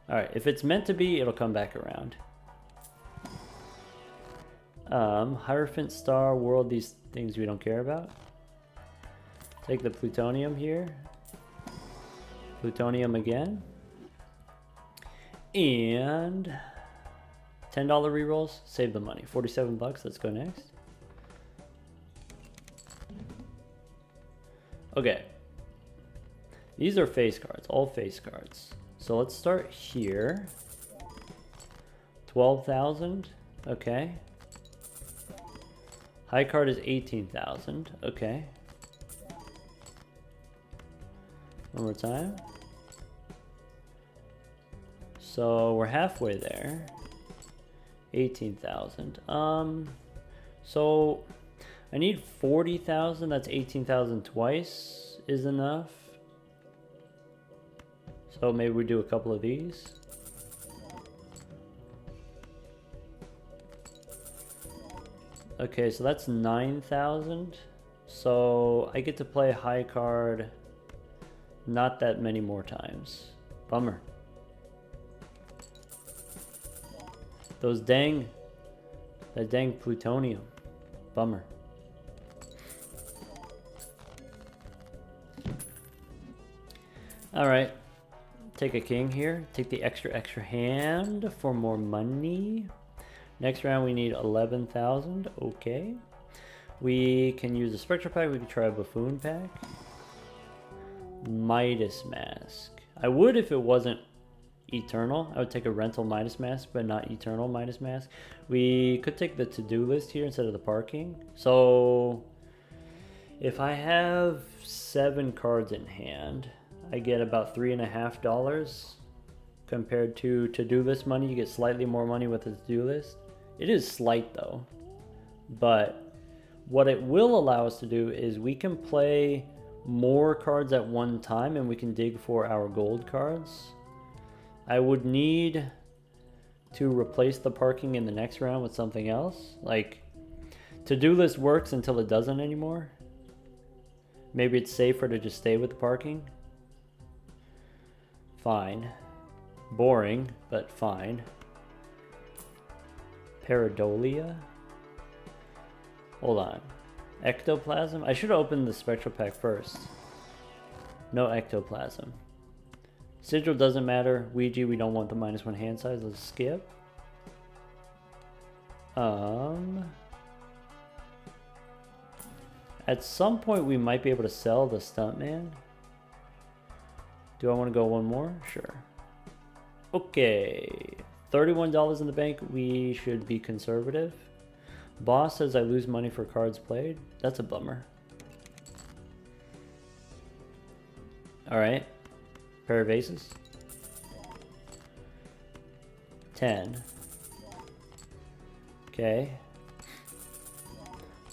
Alright, if it's meant to be, it'll come back around. Hierophant, Star, World, these things we don't care about. Take the plutonium here. Plutonium again. And $10 rerolls, save the money. 47 bucks, let's go next. Okay. These are face cards, all face cards. So let's start here. 12,000, okay. High card is 18,000, okay. One more time. So we're halfway there. 18,000. So I need 40,000. That's 18,000 twice is enough. So maybe we do a couple of these. Okay, so that's 9,000. So I get to play high card not that many more times. Bummer. That dang plutonium. Bummer. Alright. Take a king here. Take the extra hand for more money. Next round we need 11,000. Okay. We can use a Spectral pack. We can try a Buffoon pack. Midas Mask. I would if it wasn't Eternal. I would take a Rental Midas Mask, but not Eternal Midas Mask. We could take the to-do list here instead of the parking. So if I have 7 cards in hand, I get about $3.50 compared to-do list money. You get slightly more money with the to-do list. It is slight though. But what it will allow us to do is we can play more cards at one time and we can dig for our gold cards. I would need to replace the parking in the next round with something else. Like, to-do list works until it doesn't anymore. Maybe it's safer to just stay with the parking. Fine. Boring, but fine. Pareidolia? Hold on. Ectoplasm? I should have opened the Spectral pack first. No ectoplasm. Sigil doesn't matter. Ouija, we don't want the -1 hand size. Let's skip. At some point we might be able to sell the Stuntman. Do I want to go one more? Sure. Okay. $31 in the bank. We should be conservative. Boss says I lose money for cards played. That's a bummer. Alright. Pair of aces. 10. Okay.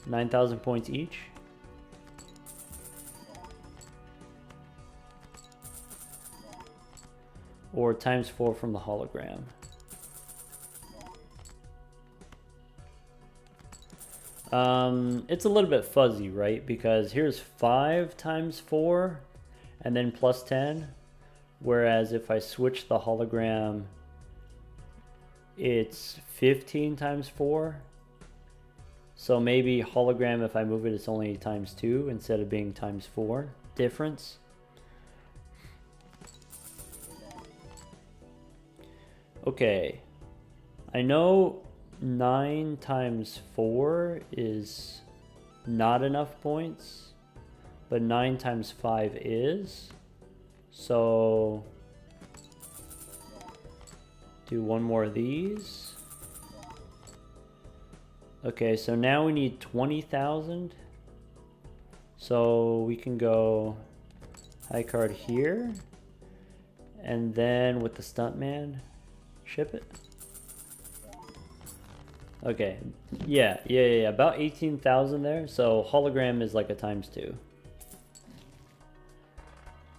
9,000 points each. Or ×4 from the hologram. It's a little bit fuzzy, right? Because here's 5 ×4 and then +10. Whereas if I switch the hologram, it's 15 ×4. So maybe hologram, if I move it, it's only ×2 instead of being ×4 difference. Okay. I know 9 times 4 is not enough points, but 9 times 5 is. So do one more of these. Okay, so now we need 20,000. So we can go high card here, and then with the stuntman, ship it. Okay, yeah, about 18,000 there. So hologram is like a ×2.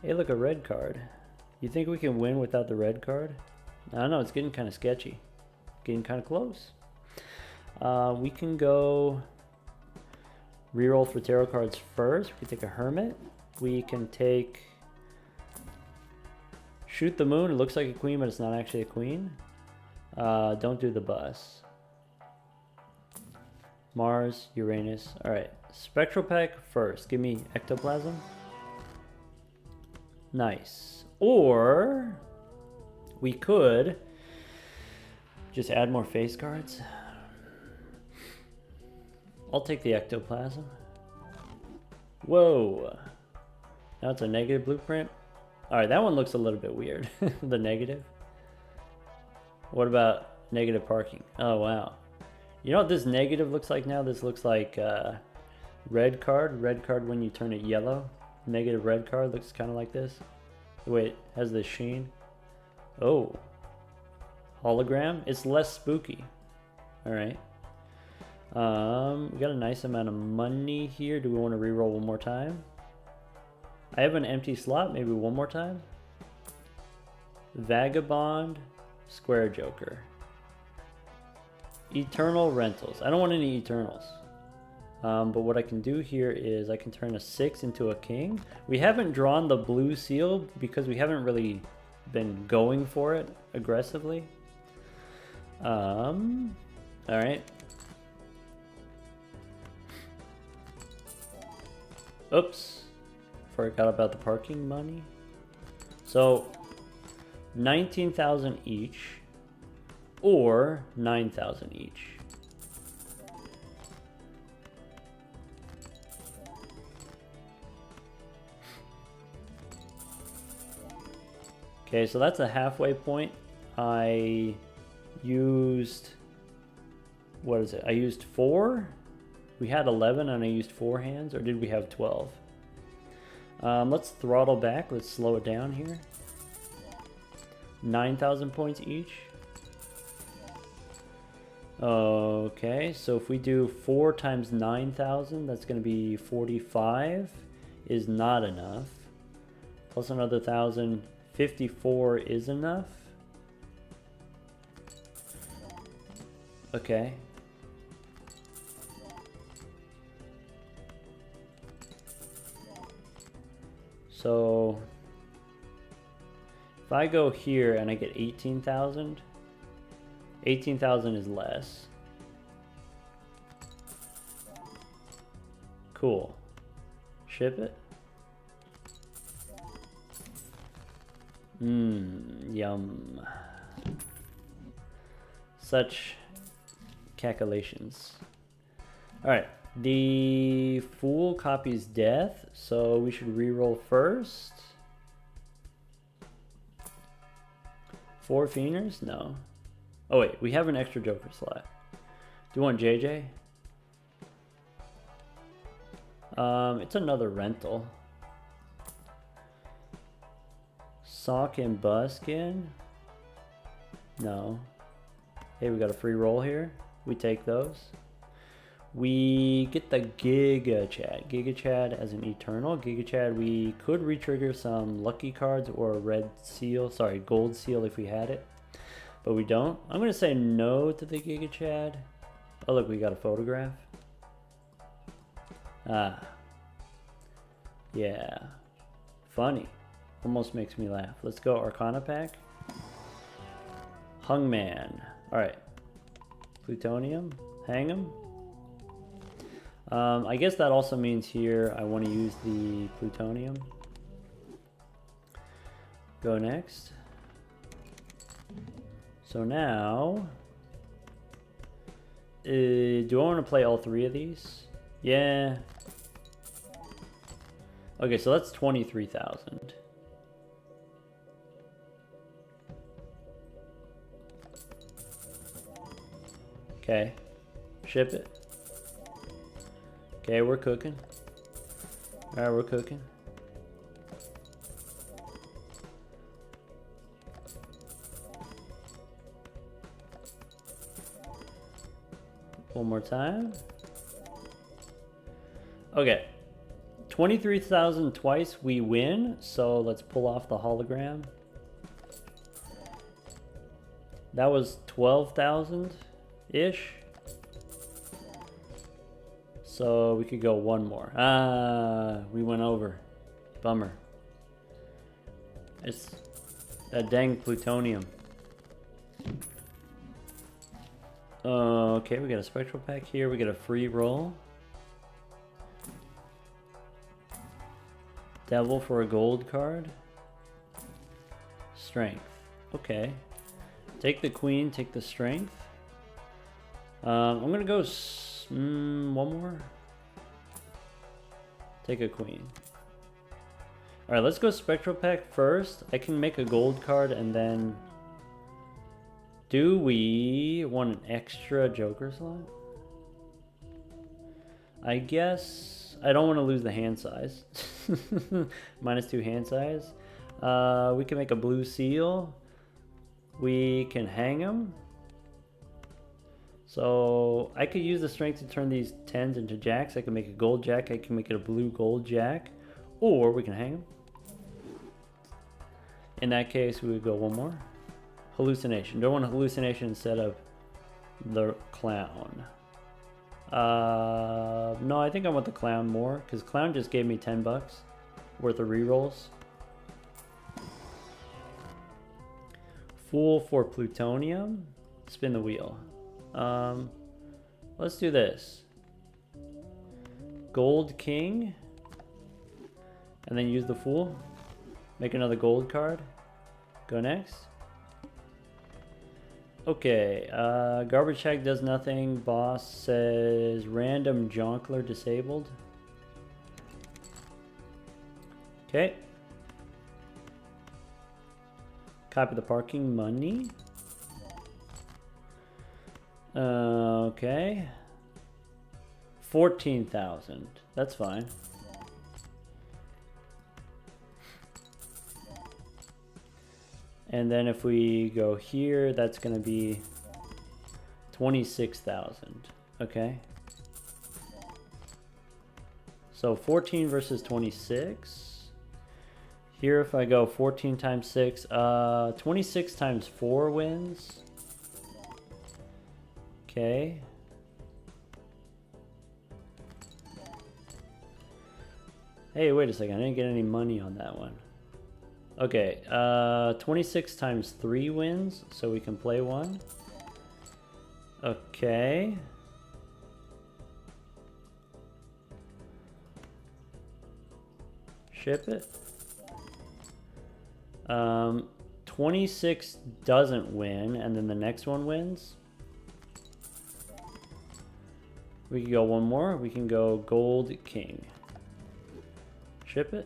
Hey, look, a red card. You think we can win without the red card? I don't know, it's getting kind of sketchy. Getting kind of close. We can go reroll for tarot cards first. We can take a hermit. We can take shoot the moon. It looks like a queen, but it's not actually a queen. Don't do the bus. Mars, Uranus. All right, spectral pack first. Give me ectoplasm. Nice. Or we could just add more face cards. I'll take the ectoplasm. Whoa. Now it's a negative blueprint. All right, that one looks a little bit weird. The negative. What about negative parking? Oh, wow. You know what this negative looks like now? This looks like red card. Red card when you turn it yellow. Negative red card looks kind of like this. Wait, it has this sheen. Oh. Hologram. It's less spooky. All right. We got a nice amount of money here. Do we want to reroll one more time? I have an empty slot. Maybe one more time. Vagabond, Square Joker. Eternal Rentals. I don't want any Eternals. But what I can do here is I can turn a 6 into a king. We haven't drawn the blue seal because we haven't really been going for it aggressively. All right. Oops. Forgot about the parking money. So 19,000 each or 9,000 each. Okay, so that's a halfway point. I used, what is it? I used 4. We had 11 and I used 4 hands, or did we have 12? Let's throttle back. Let's slow it down here. 9,000 points each. Okay, so if we do 4 times 9,000, that's going to be 45. Is not enough. Plus another 1,000. 54 is enough. Okay. So if I go here and I get 18,000, 18,000 is less. Cool. Ship it. Yum. Such calculations. Alright, the Fool copies death, so we should reroll first. 4 Fienders? No. Oh wait, we have an extra Joker slot. Do you want JJ? It's another rental. Sock and Buskin? No. Hey, we got a free roll here. We take those. We get the Giga Chad. Giga Chad as an Eternal. Giga Chad, we could re-trigger some lucky cards or a red seal. Sorry, gold seal if we had it. But we don't. I'm going to say no to the Giga Chad. Oh, look, we got a photograph. Ah. Yeah. Funny. Almost makes me laugh. Let's go Arcana pack. Hungman. Alright. Plutonium. Hang him. I guess that also means here I want to use the plutonium. Go next. So now, do I want to play all 3 of these? Yeah. Okay, so that's 23,000. Okay, ship it. Okay, we're cooking. All right, we're cooking. One more time. Okay. 23,000 twice, we win. So let's pull off the hologram. That was 12,000-ish. So we could go one more. Ah, we went over. Bummer. It's that dang plutonium. Okay, we got a spectral pack here. We got a free roll. Devil for a gold card. Strength. Okay. Take the queen, take the strength. I'm gonna go one more. Take a queen. Alright, let's go spectral pack first. I can make a gold card and then... Do we want an extra joker slot? I guess I don't want to lose the hand size. -2 hand size. We can make a blue seal. We can hang him. So I could use the strength to turn these 10s into jacks. I can make a gold jack. I can make it a blue gold jack. Or we can hang him. In that case, we would go one more. Hallucination. Don't want a hallucination instead of the clown. No, I think I want the clown more because clown just gave me 10 bucks worth of rerolls. Fool for plutonium. Spin the wheel. Let's do this. Gold king. And then use the fool. Make another gold card. Go next. Okay, garbage check does nothing. Boss says random jonkler disabled. Okay. Copy the parking money. Okay. 14,000. That's fine. And then if we go here, that's going to be 26,000. Okay. So 14 versus 26. Here, if I go 14 times 6, 26 times 4 wins. Okay. Hey, wait a second. I didn't get any money on that one. Okay, 26 times 3 wins, so we can play one. Okay. Ship it. 26 doesn't win, and then the next one wins. We can go one more. We can go gold king. Ship it.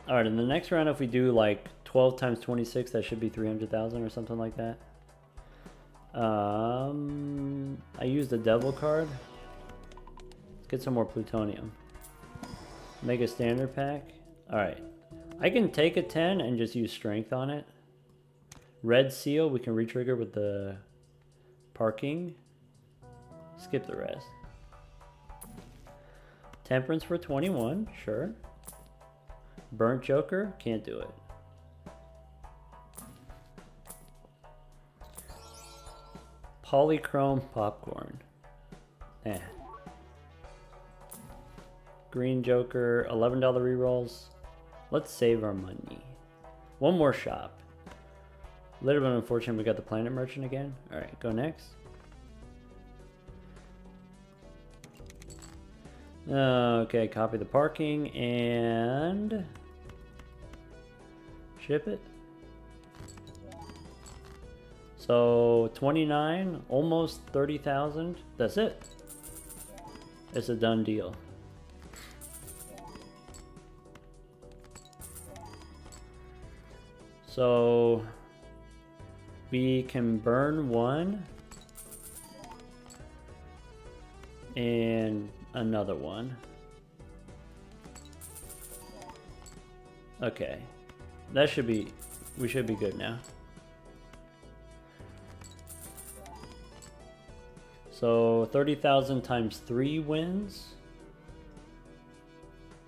Alright, in the next round, if we do like 12 times 26, that should be 300,000 or something like that. I used the devil card. Let's get some more plutonium. Make a standard pack. Alright. I can take a 10 and just use strength on it. Red seal, we can retrigger with the parking. Skip the rest. Temperance for 21, sure. Burnt Joker, can't do it. Polychrome popcorn. Eh. Green Joker, $11 rerolls. Let's save our money. One more shop. A little bit unfortunate we got the Planet Merchant again. Alright, go next. Okay, copy the parking and ship it. So 29, almost 30,000. That's it. It's a done deal. So we can burn one and another one. Okay, that should be, we should be good now. So 30,000 times 3 wins.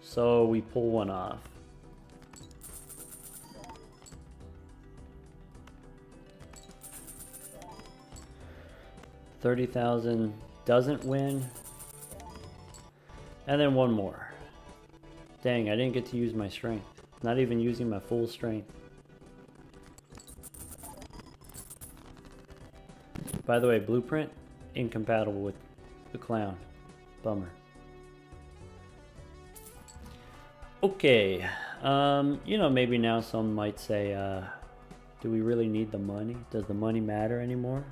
So we pull one off. $30,000 doesn't win. And then one more. Dang, I didn't get to use my strength. Not even using my full strength. By the way, blueprint incompatible with the clown. Bummer. Okay. You know, maybe now some might say, do we really need the money? Does the money matter anymore?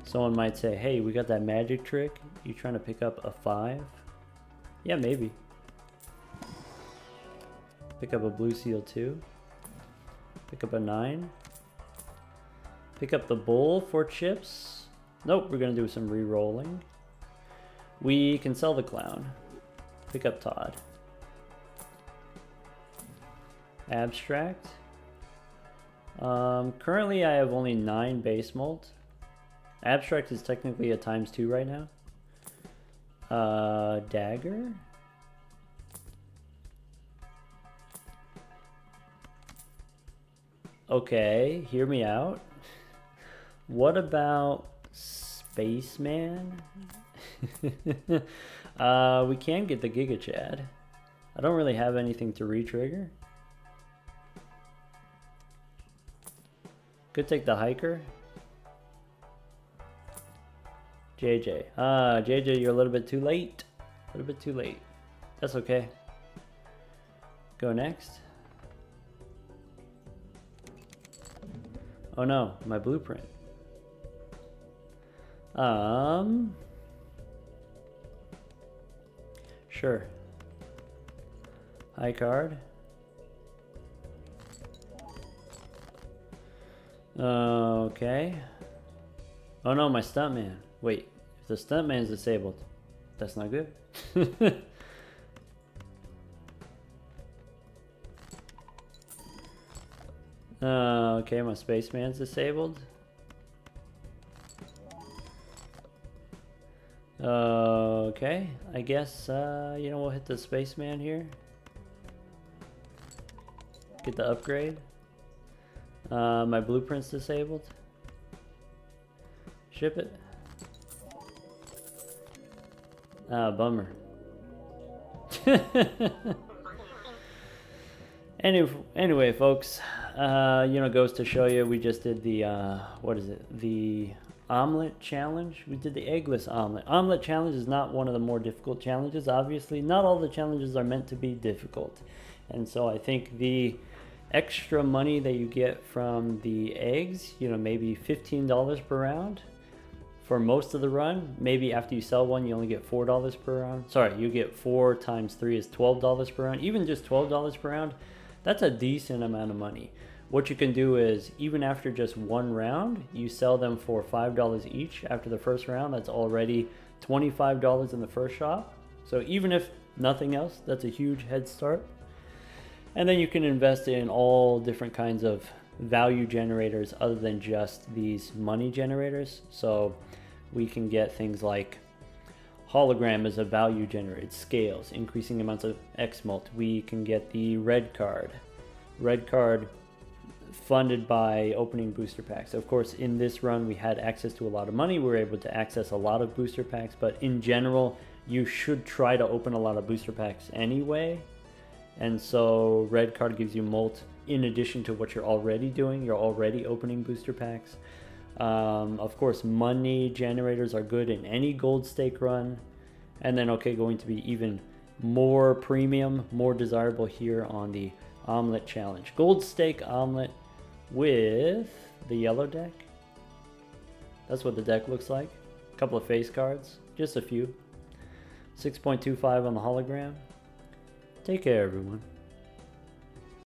Someone might say, hey, we got that magic trick. You trying to pick up a 5? Yeah, maybe. Pick up a blue seal too. Pick up a 9. Pick up the bull for chips. Nope, we're gonna do some re-rolling. We can sell the clown. Pick up Todd. Abstract. Currently I have only 9 base molt. Abstract is technically a ×2 right now. Dagger. Okay, hear me out. What about Spaceman? We can get the Giga Chad. I don't really have anything to re-trigger. Could take the hiker. JJ. JJ, you're a little bit too late. A little bit too late. That's okay. Go next. Oh no, my blueprint. Sure. High card. Okay. Oh no, my stuntman. Wait, if the stuntman's disabled, that's not good. Okay, my spaceman's disabled. Okay, I guess, you know, we'll hit the spaceman here. Get the upgrade. My blueprint's disabled. Ship it. Bummer. Anyway, folks, you know, goes to show you, we just did the, what is it? The omelet challenge. We did the eggless omelet. Omelet challenge is not one of the more difficult challenges, obviously. Not all the challenges are meant to be difficult. And so I think the extra money that you get from the eggs, you know, maybe $15 per round for most of the run. Maybe after you sell one, you only get $4 per round. Sorry, you get 4 times 3 is $12 per round. Even just $12 per round, that's a decent amount of money. What you can do is, even after just one round, you sell them for $5 each after the first round. That's already $25 in the first shop. So even if nothing else, that's a huge head start. And then you can invest in all different kinds of value generators other than just these money generators. So we can get things like hologram as a value generator, scales, increasing amounts of X mult. We can get the red card. Red card funded by opening booster packs. Of course, in this run we had access to a lot of money. We were able to access a lot of booster packs, but in general you should try to open a lot of booster packs anyway. And so red card gives you molt in addition to what you're already doing. You're already opening booster packs. Of course, money generators are good in any gold stake run. And then, okay, going to be even more premium, more desirable here on the Omelette Challenge. Gold Stake Omelette with the yellow deck. That's what the deck looks like. A couple of face cards, just a few. 6.25 on the hologram. Take care, everyone.